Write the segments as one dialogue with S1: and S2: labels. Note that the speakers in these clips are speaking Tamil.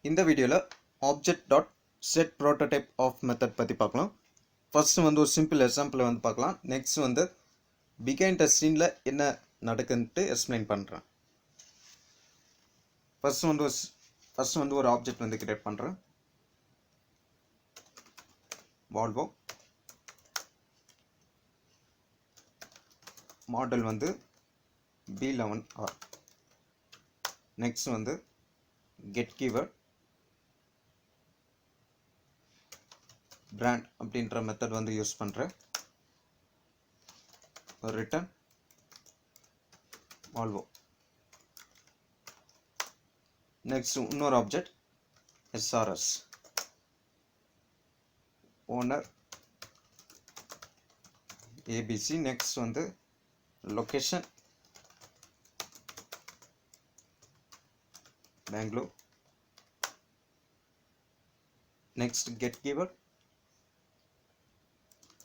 S1: இந்த வீடியோல object dot set prototype of method பற்றி பார்க்கலாம். ஃபர்ஸ்ட் வந்து ஒரு சிம்பிள் எக்ஸாம்பிளை வந்து பார்க்கலாம். நெக்ஸ்ட் வந்து பிகைண்ட் த சீனில் என்ன நடக்குன்ட்டு எக்ஸ்பிளைன் பண்ணுறேன். ஃபர்ஸ்ட் வந்து ஒரு ஆப்ஜெக்ட் வந்து கிரியேட் பண்ணுறேன். வால்வோ மாடல் வந்து B11R. நெக்ஸ்ட் வந்து கெட் கீவேர்ட் brand அப்படின்ற மெத்தட் வந்து யூஸ் பண்ணுறேன். Return Volvo. நெக்ஸ்ட் இன்னொரு object SRS owner ABC. Next வந்து location Bangalore. Next get keyword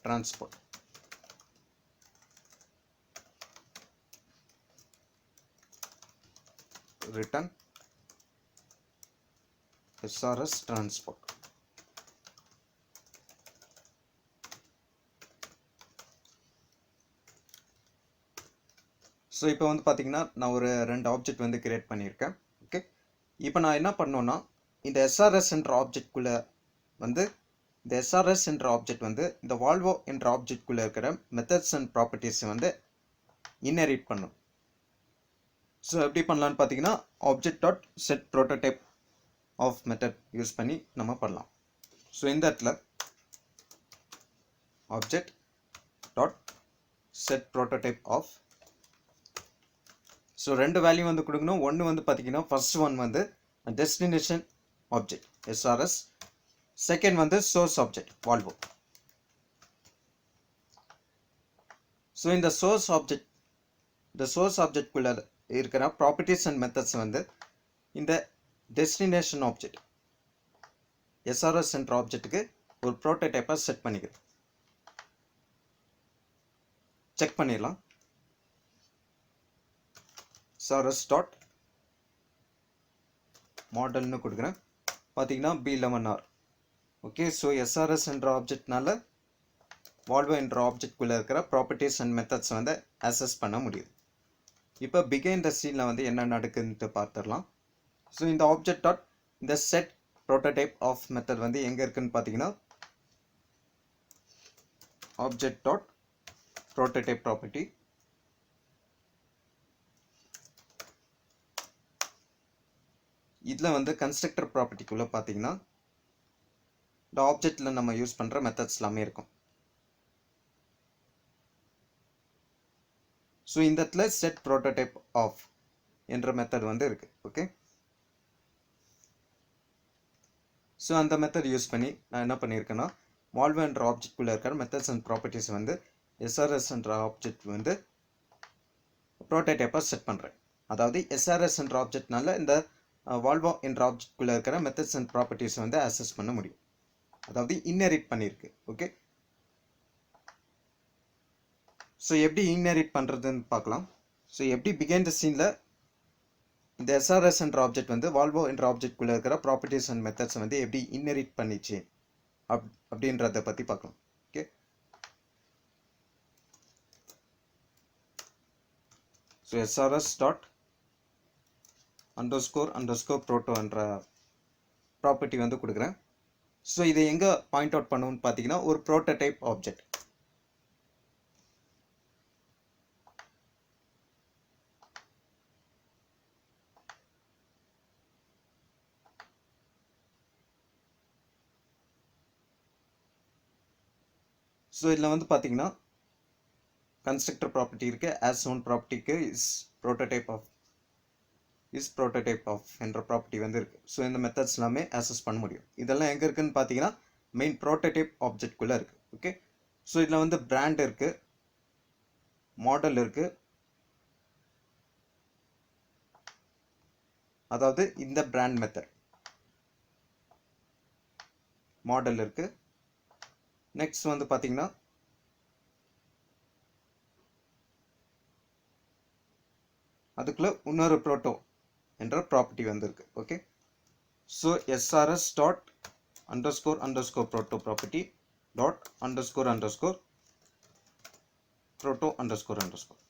S1: transport. Return SRS transport. So இப்போ வந்து பார்த்தீங்கன்னா நான் ஒரு 2 ஆப்ஜெக்ட் வந்து கிரியேட் பண்ணியிருக்கேன். ஓகே, இப்போ நான் என்ன பண்ணோன்னா இந்த SRS என்ற ஆப்ஜெக்ட்குள்ளே வந்து இந்த SRS என்ற ஆப்ஜெக்ட் வந்து இந்த வால்வோ என்ற ஆப்ஜெக்ட்குள்ளே இருக்கிற மெத்தட்ஸ் அண்ட் ப்ராப்பர்ட்டிஸை வந்து இன்ஹெரிட் பண்ணும். ஸோ எப்படி பண்ணலான்னு பார்த்தீங்கன்னா object dot set prototype of method use பண்ணி நம்ம பண்ணலாம். ஸோ இந்த இடத்துல object dot set prototype of. So 2 value வந்து கொடுக்கணும். ஒன்று வந்து பார்த்தீங்கன்னா ஃபர்ஸ்ட் ஒன் வந்து டெஸ்டினேஷன் ஆப்ஜெக்ட் SRS, செகண்ட் வந்து சோர்ஸ் ஆப்ஜெக்ட் வால்வோ. ஸோ இந்த சோர்ஸ் ஆப்ஜெக்ட்குள்ள இருக்கிற ப்ராப்பர்ட்டிஸ் அண்ட் மெத்தட்ஸ் வந்து இந்த டெஸ்டினேஷன் ஆப்ஜெக்ட் SRS என்ற ஆப்ஜெக்ட்டுக்கு ஒரு ப்ரோட்டோடைப்பாக செட் பண்ணிக்கிறேன். செக் பண்ணிடலாம். SRS டாட் மாடல்னு கொடுக்குறேன். பார்த்தீங்கன்னா B11R. ஓகே, ஸோ SRS என்ற ஆப்ஜெக்ட்னால வால்வோ என்ற ஆப்ஜெக்ட்குள்ளே இருக்கிற ப்ராப்பர்ட்டிஸ் அண்ட் மெத்தட்ஸ் வந்து அக்சஸ் பண்ண முடியுது. இப்போ பிகைண்ட் த சீனில் வந்து என்ன நடக்குதுன்ட்டு பார்த்துடலாம். ஸோ இந்த ஆப்ஜெக்ட் டாட் இந்த செட் ப்ரோட்டோடைப் ஆஃப் மெத்தட் வந்து எங்கே இருக்குன்னு பார்த்தீங்கன்னா ஆப்ஜெக்ட் டாட் ப்ரோட்டோடைப் ப்ராப்பர்ட்டி. இதில் வந்து கன்ஸ்ட்ரக்டர் ப்ராப்பர்ட்டிக்குள்ளே பார்த்தீங்கன்னா இந்த ஆப்ஜெக்டில் நம்ம யூஸ் பண்ணுற மெத்தட்ஸ் எல்லாமே இருக்கும். ஸோ இந்த இடத்துல செட் ப்ரோட்டோடைப் ஆஃப் என்ற மெத்தட் வந்து இருக்குது. ஓகே, ஸோ அந்த மெத்தட் யூஸ் பண்ணி நான் என்ன பண்ணியிருக்கேன்னா வால்வோ என்ற ஆப்ஜெக்ட்குள்ளே இருக்கிற மெத்தட்ஸ் அண்ட் ப்ராப்பர்ட்டிஸ் வந்து SRS என்ற ஆப்ஜெக்ட் வந்து ப்ரோட்டோடைப்பாக செட் பண்ணுறேன். அதாவது SRS என்ற ஆப்ஜெக்ட்னால இந்த வால்வோ என்ற ஆப்ஜெக்ட்குள்ளே இருக்கிற மெத்தட்ஸ் அண்ட் ப்ராப்பர்ட்டிஸ் வந்து அக்சஸ் பண்ண முடியும். அதாவது இன்ஹெரிட் பண்ணியிருக்கு. ஓகே, ஸோ எப்படி இன்ஹெரிட் பண்ணுறதுன்னு பார்க்கலாம். ஸோ எப்படி பிகைண்ட் த சீனில் இந்த SRS என்ற ஆப்ஜெக்ட் வந்து வால்வோ என்ற ஆப்ஜெக்ட்குள்ளே இருக்கிற ப்ராப்பர்ட்டிஸ் அண்ட் மெத்தட்ஸ் வந்து எப்படி இன்ஹெரிட் பண்ணிச்சு அப்படின்றத பற்றி பார்க்கலாம். Okay, so SRS dot underscore proto என்ற ப்ராப்பர்ட்டி வந்து கொடுக்குறேன். ஸோ இதை எங்கே பாயிண்ட் அவுட் பண்ணுவோம்னு பார்த்தீங்கன்னா ஒரு ப்ரோட்டோடைப் ஆப்ஜெக்ட். ஸோ இதில் வந்து பார்த்தீங்கன்னா கன்ஸ்ட்ரக்டர் ப்ராப்பர்ட்டி இருக்குது. ஆஸ் ஒன் ப்ராப்பர்ட்டிக்கு இஸ் ப்ரோட்டோடைப் ஆஃப் என்ற ப்ராப்பர்ட்டி வந்து இருக்குது. ஸோ இந்த மெத்தட்ஸ் எல்லாமே ஆக்சஸ் பண்ண முடியும். இதெல்லாம் எங்கே இருக்குதுன்னு பார்த்தீங்கன்னா மெயின் ப்ரோட்டோடைப் ஆப்ஜெக்ட்குள்ளே இருக்குது. ஓகே, ஸோ இதில் வந்து பிராண்ட் இருக்குது, மாடல் இருக்குது. அதாவது இந்த பிராண்ட் மெத்தட் மாடல் இருக்குது. நெக்ஸ்ட் வந்து பார்த்தீங்கன்னா அதுக்குள்ளே இன்னொரு ப்ரோட்டோ என்ற ப்ராப்பர்ட்டி வந்து இருக்குது. Okay, so SRS dot underscore underscore proto property dot underscore underscore proto underscore underscore.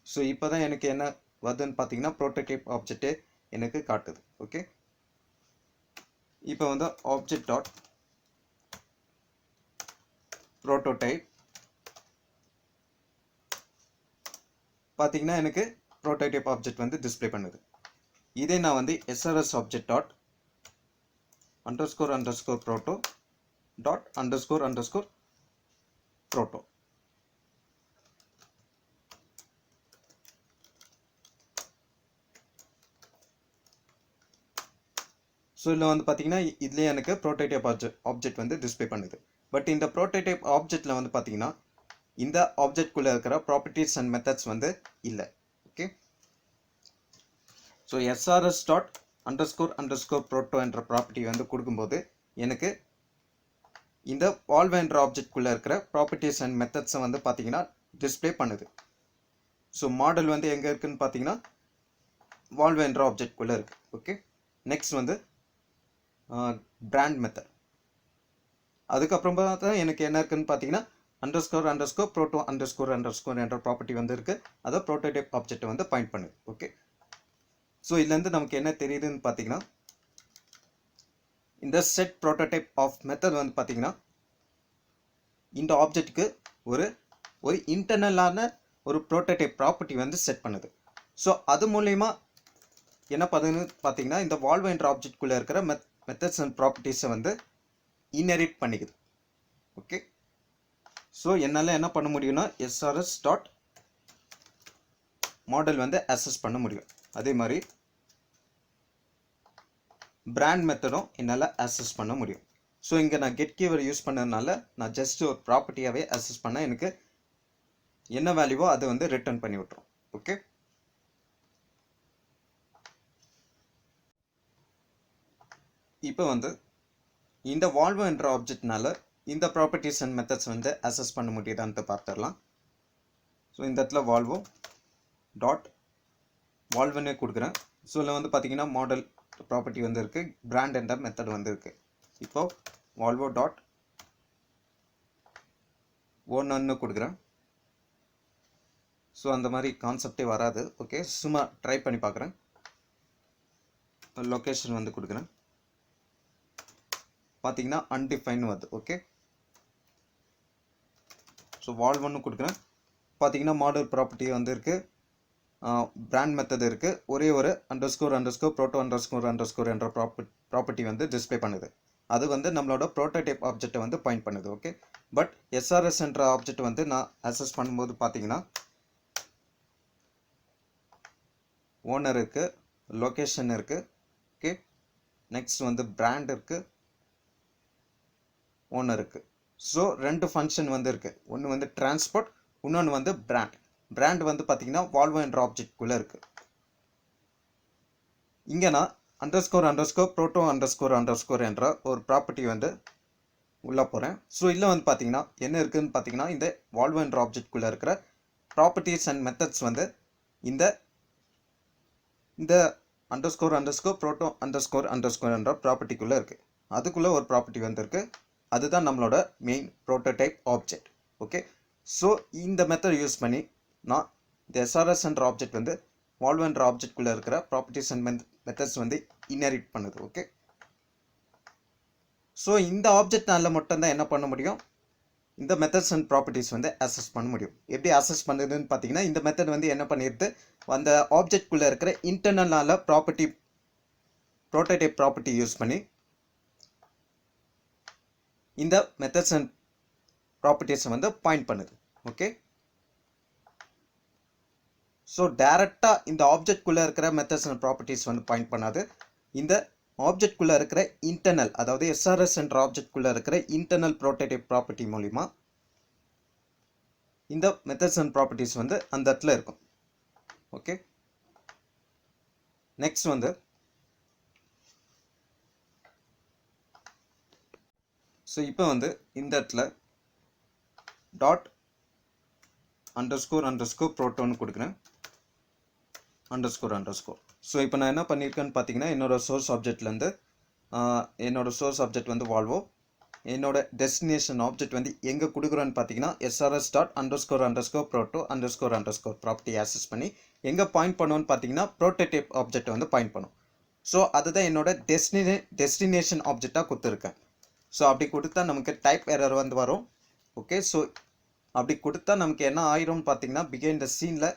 S1: So இப்போ தான் எனக்கு என்ன வருதுன்னு பார்த்தீங்கன்னா ப்ரோட்டோடைப் ஆப்ஜெக்டே எனக்கு காட்டுது. ஓகே, இப்போ வந்து ஆப்ஜெக்ட் டாட் ப்ரோட்டோடைப் பார்த்தீங்கன்னா எனக்கு ப்ரோட்டோடைப் ஆப்ஜெக்ட் வந்து டிஸ்பிளே பண்ணுது. இதே நான் வந்து SRS object dot underscore underscore proto dot underscore underscore proto. So இதில் வந்து பார்த்தீங்கன்னா இதுலேயே எனக்கு ப்ரோட்டோடைப் ஆப்ஜெக்ட் வந்து டிஸ்பிளே பண்ணுது. பட் இந்த ப்ரோட்டோடைப் ஆப்ஜெக்டில் வந்து பார்த்தீங்கன்னா இந்த ஆப்ஜெக்ட்குள்ளே இருக்கிற ப்ராப்பர்ட்டிஸ் அண்ட் மெத்தட்ஸ் வந்து இல்லை. Okay, so SRS dot underscore underscore proto என்ற ப்ராப்பர்ட்டி வந்து கொடுக்கும்போது எனக்கு இந்த வால்வ் என்ற ஆப்ஜெக்ட்குள்ளே இருக்கிற ப்ராப்பர்ட்டிஸ் அண்ட் மெத்தட்ஸை வந்து பார்த்தீங்கன்னா டிஸ்பிளே பண்ணுது. ஸோ மாடல் வந்து எங்கே இருக்குதுன்னு பார்த்தீங்கன்னா வால்வ் என்ற ஆப்ஜெக்ட்குள்ளே இருக்குது. ஓகே, நெக்ஸ்ட் வந்து பிராண்ட் மெத்தட். அதுக்கப்புறம் பார்த்தா எனக்கு என்ன இருக்குன்னு பார்த்தீங்கன்னா underscore underscore proto underscore underscore என்ற ப்ராப்பர்ட்டி வந்து இருக்குது. அதை ப்ரோட்டோடைப் ஆப்ஜெக்ட்டை வந்து பாயிண்ட் பண்ணுது. ஓகே, ஸோ இதுலேருந்து நமக்கு என்ன தெரியுதுன்னு பார்த்தீங்கன்னா இந்த செட் ப்ரோட்டோடைப் ஆஃப் மெத்தட் வந்து பார்த்தீங்கன்னா இந்த ஆப்ஜெக்ட்டுக்கு ஒரு ஒரு இன்டர்னலான ஒரு ப்ரோட்டோடைப் ப்ராப்பர்ட்டி வந்து செட் பண்ணுது. ஸோ அது மூலயமா என்ன பண்ணுதுன்னு பார்த்தீங்கன்னா இந்த வால்வ் என்ற ஆப்ஜெக்ட்குள்ளே இருக்கிற மெத்தட்ஸ் அண்ட் ப்ராப்பர்ட்டிஸை வந்து இன்ஹெரிட் பண்ணிக்குது. ஓகே, ஸோ என்னால் என்ன பண்ண முடியும்னா எஸ்ஆர்எஸ் டாட் மாடல் வந்து அக்சஸ் பண்ண முடியும். அதே மாதிரி பிராண்ட் மெத்தடும் என்னால் அக்சஸ் பண்ண முடியும். ஸோ இங்கே நான் கெட் கீவர் யூஸ் பண்ணதுனால நான் ஜஸ்ட் ஒரு ப்ராப்பர்ட்டியாகவே அக்சஸ் பண்ண எனக்கு என்ன வேல்யூவோ அதை வந்து ரிட்டர்ன் பண்ணி விட்டுரும். ஓகே, இப்போ வந்து இந்த வால்வ் என்ற ஆப்ஜெக்ட்னால இந்த ப்ராப்பர்ட்டிஸ் அண்ட் மெத்தட்ஸ் வந்து அக்சஸ் பண்ண முடியுதான்னு பார்த்துடலாம். ஸோ இந்த இடத்துல வால்வோ டாட் வால்வ்னே கொடுக்குறேன். ஸோ இதில் வந்து பார்த்தீங்கன்னா மாடல் ப்ராப்பர்ட்டி வந்து இருக்குது, பிராண்ட் என்ற மெத்தட் வந்து இருக்குது. இப்போ வால்வோ டாட் ஒன்று கொடுக்குறேன். ஸோ அந்த மாதிரி கான்செப்டே வராது. ஓகே, சும்மா ட்ரை பண்ணி பார்க்குறேன். லொக்கேஷன் வந்து கொடுக்குறேன், பார்த்தீங்கன்னா அன்டிஃபைன் வருது. ஓகே, ஸோ வால்வ் ஒன்று கொடுக்குறேன், பார்த்தீங்கன்னா மாடல் ப்ராப்பர்ட்டி வந்து இருக்குது, பிராண்ட் மெத்தட் இருக்குது, ஒரே ஒரு underscore underscore proto underscore underscore என்ற ப்ராப்பர்ட்டி வந்து டிஸ்பிளே பண்ணுது. அது வந்து நம்மளோட ப்ரோட்டோடைப் ஆப்ஜெக்டை வந்து பாயிண்ட் பண்ணுது. ஓகே, பட் எஸ்ஆர்எஸ் என்ற ஆப்ஜெக்ட் வந்து நான் அக்சஸ் பண்ணும்போது பார்த்தீங்கன்னா ஓனர் இருக்குது, லொக்கேஷன் இருக்குது. ஓகே, நெக்ஸ்ட் வந்து பிராண்ட் இருக்குது, ஓனர் இருக்குது. ஸோ ரெண்டு ஃபங்க்ஷன் வந்து இருக்குது. ஒன்று வந்து டிரான்ஸ்போர்ட், இன்னொன்று வந்து பிராண்ட். பிராண்ட் வந்து பார்த்தீங்கன்னா வால்வோ என்ற ஆப்ஜெக்ட்குள்ளே இருக்குது. இங்கே நான் underscore underscore proto underscore underscore என்ற ஒரு ப்ராப்பர்ட்டி வந்து உள்ளே போகிறேன். ஸோ இதில் வந்து பார்த்தீங்கன்னா என்ன இருக்குதுன்னு பார்த்தீங்கன்னா இந்த வால்வோ என்ற ஆப்ஜெக்ட்குள்ளே இருக்கிற ப்ராப்பர்ட்டிஸ் அண்ட் மெத்தட்ஸ் வந்து இந்த இந்த underscore underscore proto underscore underscore என்ற ப்ராப்பர்ட்டிக்குள்ளே இருக்குது. அதுக்குள்ளே ஒரு ப்ராப்பர்ட்டி வந்து இருக்குது, அதுதான் நம்மளோட main prototype object. Okay, so இந்த மெத்தட் யூஸ் பண்ணி நான் இந்த எஸ்ஆர்எஸ் என்ற ஆப்ஜெக்ட் வந்து வால்வ் என்ற ஆப்ஜெக்ட்குள்ளே இருக்கிற ப்ராப்பர்ட்டிஸ் அண்ட் மெத்தட்ஸ் வந்து இன்ஹெரிட் பண்ணுது. ஓகே, ஸோ இந்த ஆப்ஜெக்ட்னால மட்டும்தான் என்ன பண்ண முடியும், இந்த மெத்தட்ஸ் அண்ட் ப்ராப்பர்ட்டிஸ் வந்து அக்சஸ் பண்ண முடியும். எப்படி அக்சஸ் பண்ணுறதுன்னு பார்த்தீங்கன்னா இந்த மெத்தட் வந்து என்ன பண்ணிடுது, அந்த ஆப்ஜெக்ட்குள்ளே இருக்கிற இன்டர்னலான ப்ராப்பர்ட்டி ப்ரோட்டோடைப் ப்ராப்பர்ட்டி யூஸ் பண்ணி இந்த மெத்தட்ஸ் அண்ட் ப்ராப்பர்ட்டிஸை வந்து பாயிண்ட் பண்ணுது. ஓகே, ஸோ டைரெக்டாக இந்த ஆப்ஜெக்ட்குள்ளே இருக்கிற மெத்தட்ஸ் அண்ட் ப்ராப்பர்ட்டிஸ் வந்து பாயிண்ட் பண்ணாது, இந்த ஆப்ஜெக்ட்குள்ளே இருக்கிற இன்டர்னல், அதாவது எஸ்ஆர்எஸ் என்ற ஆப்ஜெக்ட்குள்ளே இருக்கிற இன்டர்னல் ப்ரோட்டோடைப் ப்ராப்பர்ட்டி மூலிமா இந்த மெத்தட்ஸ் அண்ட் ப்ராப்பர்ட்டிஸ் வந்து அந்த இடத்துல இருக்கும். ஓகே, நெக்ஸ்ட் வந்து ஸோ இப்போ வந்து இந்த இடத்துல டாட் அண்டர்ஸ்கோர் அண்டர்ஸ்கோர் ப்ரோட்டோன்னு கொடுக்குறேன், அண்டர்ஸ்கோர் அண்டர்ஸ்கோர். ஸோ இப்போ நான் என்ன பண்ணியிருக்கேன்னு பார்த்தீங்கன்னா என்னோட சோர்ஸ் ஆப்ஜெக்ட்லேருந்து என்னோட சோர்ஸ் ஆப்ஜெக்ட் வந்து வால்வோ, என்னோட டெஸ்டினேஷன் ஆப்ஜெக்ட் வந்து எங்கே கொடுக்குறோன்னு பார்த்தீங்கன்னா SRS dot underscore underscore proto underscore underscore property access பண்ணி எங்கே பாயிண்ட் பண்ணுவோன்னு பார்த்தீங்கன்னா ப்ரோட்டோடைப் ஆப்ஜெக்ட் வந்து பாயிண்ட் பண்ணும். ஸோ அதுதான் என்னோட டெஸ்டினேஷன் ஆப்ஜெக்டாக கொடுத்துருக்கேன். ஸோ அப்படி கொடுத்தா நமக்கு டைப் எரர் வந்து வரும். ஓகே, ஸோ அப்படி கொடுத்தா நமக்கு என்ன ஆயிரும்னு பார்த்தீங்கன்னா பிஹைண்ட் த சீனில்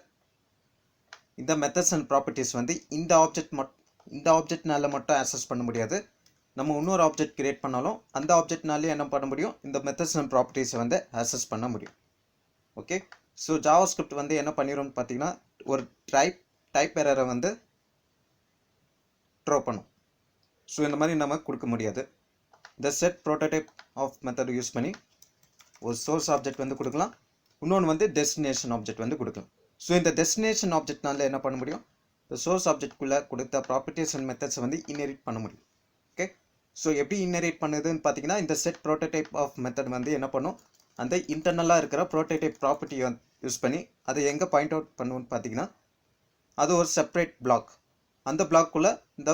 S1: இந்த மெத்தட்ஸ் அண்ட் ப்ராப்பர்ட்டிஸ் வந்து இந்த ஆப்ஜெக்ட்னால மட்டும் ஆக்சஸ் பண்ண முடியாது. நம்ம இன்னொரு ஆப்ஜெக்ட் கிரியேட் பண்ணாலும் அந்த ஆப்ஜெக்ட்னாலே என்ன பண்ண முடியும், இந்த மெத்தட்ஸ் அண்ட் ப்ராப்பர்ட்டிஸை வந்து ஆக்சஸ் பண்ண முடியும். ஓகே, ஸோ ஜாவாஸ்கிரிப்ட் வந்து என்ன பண்ணிடும்னு பார்த்தீங்கன்னா ஒரு டைப் எரரை வந்து த்ரோ பண்ணும். ஸோ இந்த மாதிரி நம்ம கொடுக்க முடியாது. இந்த set prototype of method use பண்ணி ஒரு சோர்ஸ் ஆப்ஜெக்ட் வந்து கொடுக்கலாம், இன்னொன்று வந்து டெஸ்டினேஷன் ஆப்ஜெக்ட் வந்து கொடுக்கலாம். ஸோ இந்த டெஸ்டினேஷன் ஆப்ஜெக்ட்னால என்ன பண்ண முடியும், இந்த சோர்ஸ் ஆப்ஜெக்ட்குள்ளே கொடுத்த ப்ராப்பர்ட்டிஸ் அண்ட் மெத்தட்ஸை வந்து இன்ஹெரிட் பண்ண முடியும். ஓகே, ஸோ எப்படி இன்ஹெரிட் பண்ணுதுன்னு பார்த்தீங்கன்னா இந்த செட் ப்ரோட்டோடைப் ஆஃப் மெத்தட் வந்து என்ன பண்ணும், அந்த இன்டர்னலாக இருக்கிற ப்ரோட்டோடைப் ப்ராப்பர்ட்டியை யூஸ் பண்ணி அதை எங்கே பாயிண்ட் அவுட் பண்ணுவோன்னு பார்த்தீங்கன்னா அது ஒரு செப்பரேட் பிளாக். அந்த பிளாக்குள்ளே இந்த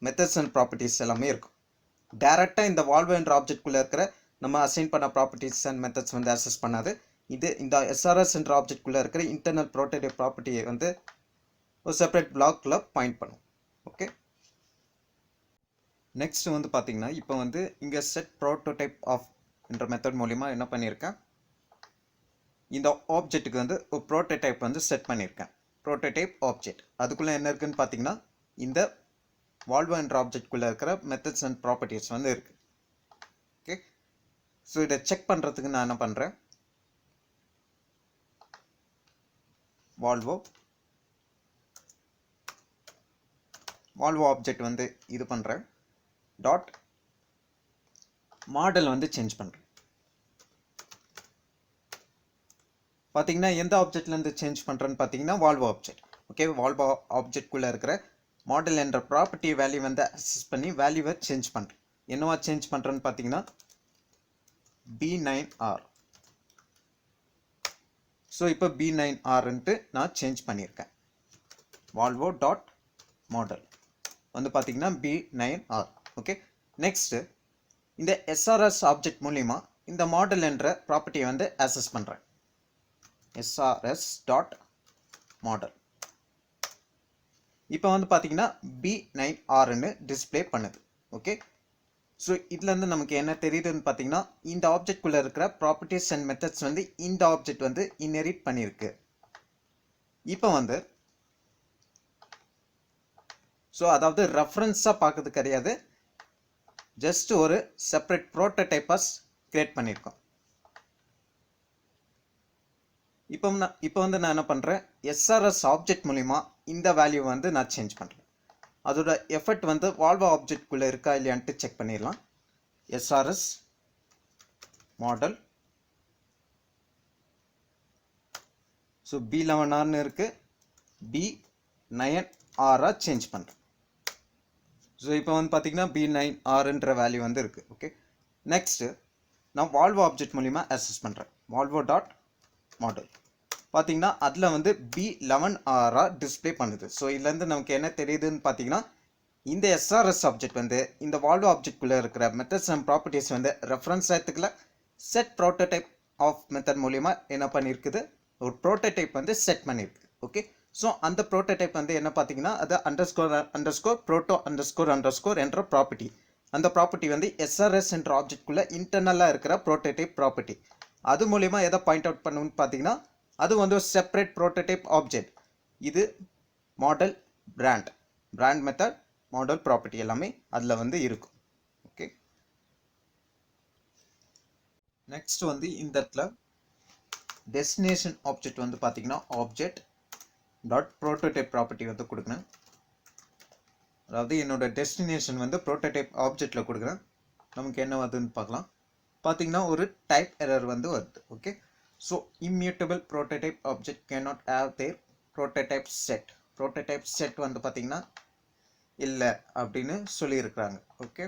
S1: மெத்தட்ஸ் அண்ட் ப்ராப்பர்ட்டிஸ் எல்லாமே இருக்கும். டேரெக்டாக இந்த வால்வோ என்ற ஆப்ஜெக்ட்குள்ளே இருக்கிற நம்ம அசைன் பண்ண ப்ராப்பர்ட்டிஸ் அண்ட் மெத்தட்ஸ் வந்து ஆக்சஸ் பண்ணாது. இது இந்த எஸ்ஆர்எஸ் என்ற ஆப்ஜெக்ட்குள்ளே இருக்கிற இன்டர்னல் ப்ரோட்டோடைப் ப்ராப்பர்ட்டியை வந்து ஒரு செப்பரேட் பிளாக்ல பாயிண்ட் பண்ணும். ஓகே, நெக்ஸ்ட் வந்து பார்த்தீங்கன்னா இப்போ வந்து இங்கே செட் ப்ரோட்டோடைப் ஆஃப் என்ற மெத்தட் மூலிமா என்ன பண்ணியிருக்கேன், இந்த ஆப்ஜெக்ட்டுக்கு வந்து ஒரு ப்ரோட்டோடைப் வந்து செட் பண்ணியிருக்கேன். ப்ரோட்டோடைப் ஆப்ஜெக்ட் அதுக்குள்ளே என்ன இருக்குன்னு பார்த்தீங்கன்னா இந்த வால்வோ என்ற ஆப்ஜெக்ட்குள்ளே இருக்கிற மெத்தட்ஸ் அண்ட் ப்ராப்பர்ட்டிஸ் வந்து இருக்குது. ஓகே, ஸோ இதை செக் பண்ணுறதுக்கு நான் என்ன பண்ணுறேன், வால்வோ ஆப்ஜெக்ட் வந்து இது பண்ணுறேன், டாட் மாடல் வந்து சேஞ்ச் பண்ணுறேன். பார்த்தீங்கன்னா எந்த ஆப்ஜெக்ட்லேருந்து சேஞ்ச் பண்ணுறேன்னு பார்த்தீங்கன்னா வால்வோ ஆப்ஜெக்ட். ஓகே, வால்வோ ஆப்ஜெக்ட்குள்ளே இருக்கிற மாடல் என்ற ப்ராப்பர்ட்டி வேல்யூ வந்து அக்சஸ் பண்ணி வேல்யூவை சேஞ்ச் பண்ணுறேன். என்னவா சேஞ்ச் பண்ணுறேன்னு பார்த்தீங்கன்னா B9R. ஸோ இப்போ B9Rன்ட்டு நான் சேஞ்ச் பண்ணியிருக்கேன். வால்வோ டாட் மாடல் வந்து பார்த்தீங்கன்னா B9R. ஓகே, நெக்ஸ்ட்டு இந்த எஸ்ஆர்எஸ் ஆப்ஜெக்ட் மூலிமா இந்த மாடல் என்ற ப்ராப்பர்ட்டியை வந்து ஆக்சஸ் பண்ணுறேன். எஸ்ஆர்எஸ் டாட் மாடல் இப்போ வந்து பார்த்தீங்கன்னா B9Rன்னு டிஸ்பிளே பண்ணுது. ஓகே, ஸோ இதுலேருந்து நமக்கு என்ன தெரியுதுன்னு பார்த்தீங்கன்னா இந்த ஆப்ஜெக்ட்குள்ளே இருக்கிற ப்ராப்பர்ட்டிஸ் அண்ட் மெத்தட்ஸ் வந்து இந்த ஆப்ஜெக்ட் வந்து இன்ஹெரிட் பண்ணியிருக்கு. இப்போ வந்து ஸோ அதாவது ரெஃபரன்ஸாக பார்க்கறது கிடையாது, ஜஸ்ட் ஒரு செப்பரேட் ப்ரோட்டோடைப்பஸ் கிரியேட் பண்ணியிருக்கோம். இப்போ வந்து நான் என்ன பண்ணுறேன், எஸ்ஆர்எஸ் ஆப்ஜெக்ட் மூலிமா இந்த வேல்யூ வந்து நான் சேஞ்ச் பண்ணுறேன். அதோட எஃபெக்ட் வந்து வால்வோ ஆப்ஜெக்ட்குள்ளே இருக்கா இல்லையான்ட்டு செக் பண்ணிடலாம். எஸ்ஆர்எஸ் மாடல், ஸோ B11Rன்னு இருக்குது, B9Rஆ சேஞ்ச் பண்ணுறேன். ஸோ இப்போ வந்து பார்த்தீங்கன்னா B9Rன்ற வேல்யூ வந்து இருக்குது. ஓகே, நெக்ஸ்ட்டு நான் வால்வோ ஆப்ஜெக்ட் மூலிமா ஆக்சஸ் பண்ணுறேன். வால்வோ டாட் மாடல் பார்த்தீங்கன்னா அதில் வந்து B11Rஆ டிஸ்பிளே பண்ணுது. ஸோ இதுலேருந்து நமக்கு என்ன தெரியுதுன்னு பார்த்தீங்கன்னா இந்த எஸ்ஆர்எஸ் ஆப்ஜெக்ட் வந்து இந்த வால்வோ ஆப்ஜெக்ட்குள்ளே இருக்கிற மெத்தட்ஸ் அண்ட் ப்ராப்பர்ட்டிஸ் வந்து ரெஃபரன்ஸ் எடுத்துக்கல, செட் ப்ரோட்டோடைப் ஆஃப் மெத்தட் மூலிமா என்ன பண்ணியிருக்குது, ஒரு ப்ரோட்டோடைப் வந்து செட் பண்ணியிருக்கு. ஓகே, ஸோ அந்த ப்ரோட்டோடைப் வந்து என்ன பார்த்தீங்கன்னா அது அண்டர்ஸ்கோர் ப்ரோட்டோ அண்டர்ஸ்கோர் என்ற ப்ராப்பர்ட்டி. அந்த ப்ராப்பர்ட்டி வந்து எஸ்ஆர்எஸ் என்ற ஆப்ஜெக்ட்குள்ளே இன்டர்னலாக இருக்கிற ப்ரோட்டோடைப் ப்ராப்பர்ட்டி. அது மூலிமா எதை பாயிண்ட் அவுட் பண்ணணும்னு பார்த்தீங்கன்னா அது வந்து ஒரு செப்பரேட் ப்ரோட்டோடைப் ஆப்ஜெக்ட். இது model brand method model property எல்லாமே அதில் வந்து இருக்கும். ஓகே, நெக்ஸ்ட் வந்து இந்த இடத்துல டெஸ்டினேஷன் ஆப்ஜெக்ட் வந்து பார்த்தீங்கன்னா ஆப்ஜெக்ட் டாட் ப்ரோட்டோடைப் ப்ராப்பர்ட்டி வந்து கொடுக்கணும். அதாவது என்னோட டெஸ்டினேஷன் வந்து ப்ரோட்டோடைப் ஆப்ஜெக்டில் கொடுக்குறேன். நமக்கு என்ன வருதுன்னு பார்க்கலாம். பார்த்தீங்கன்னா ஒரு டைப் எரர் வந்து வருது. Okay, so immutable prototype object cannot have their prototype set வந்து பார்த்தீங்கன்னா இல்லை அப்படின்னு சொல்லியிருக்கிறாங்க. ஓகே,